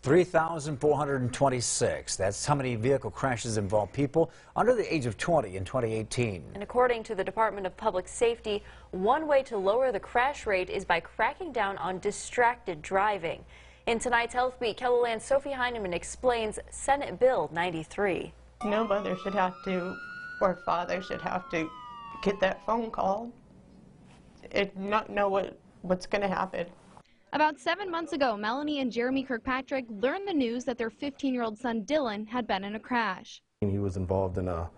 3,426. That's how many vehicle crashes involve people under the age of 20 in 2018. And according to the Department of Public Safety, one way to lower the crash rate is by cracking down on distracted driving. In tonight's Health Beat, KELOLAND's Sophie Heineman explains Senate Bill 93. No mother should have to, or father should have to get that phone call and not know what's going to happen. About 7 months ago, Melanie and Jeremy Kirkpatrick learned the news that their 15-year-old son Dylan had been in a crash. He was involved in a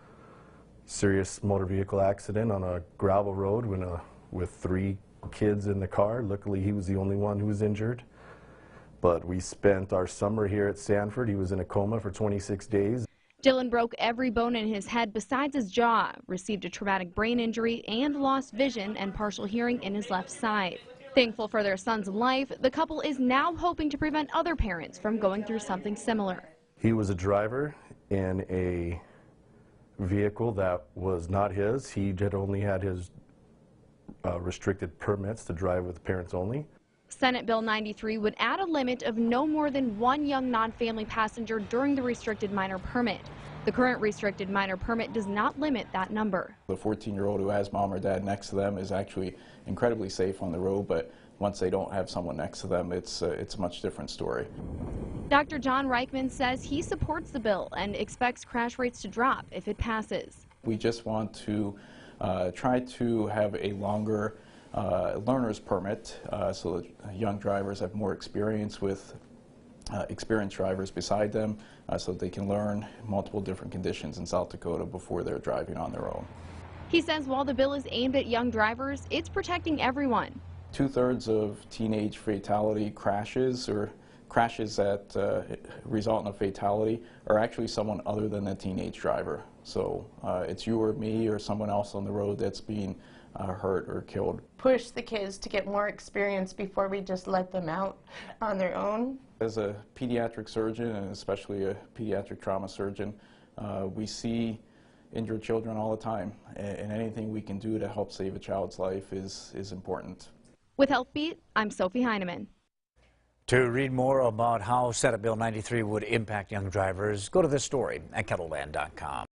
serious motor vehicle accident on a gravel road with 3 kids in the car. Luckily, he was the only one who was injured. But we spent our summer here at Sanford. He was in a coma for 26 days. Dylan broke every bone in his head besides his jaw, received a traumatic brain injury, and lost vision and partial hearing in his left side. Thankful for their son's life, the couple is now hoping to prevent other parents from going through something similar. He was a driver in a vehicle that was not his. He had only had his restricted permits to drive with parents only. Senate Bill 93 would add a limit of no more than 1 young non-family passenger during the restricted minor permit. The current restricted minor permit does not limit that number. The 14-year-old who has mom or dad next to them is actually incredibly safe on the road, but once they don't have someone next to them, it's a much different story. Dr. John Reichman says he supports the bill and expects crash rates to drop if it passes. We just want to try to have a longer learner's permit so that young drivers have more experience with experienced drivers beside them so that they can learn multiple different conditions in South Dakota before they're driving on their own. He says while the bill is aimed at young drivers, it's protecting everyone. 2/3 of teenage fatality crashes or crashes that result in a fatality are actually someone other than the teenage driver. So it's you or me or someone else on the road that's being hurt or killed. Push the kids to get more experience before we just let them out on their own. As a pediatric surgeon, and especially a pediatric trauma surgeon, we see injured children all the time, and anything we can do to help save a child's life is important. With Health Beat, I'm Sophie Heineman. To read more about how Senate Bill 93 would impact young drivers, go to this story at KELOLAND.com.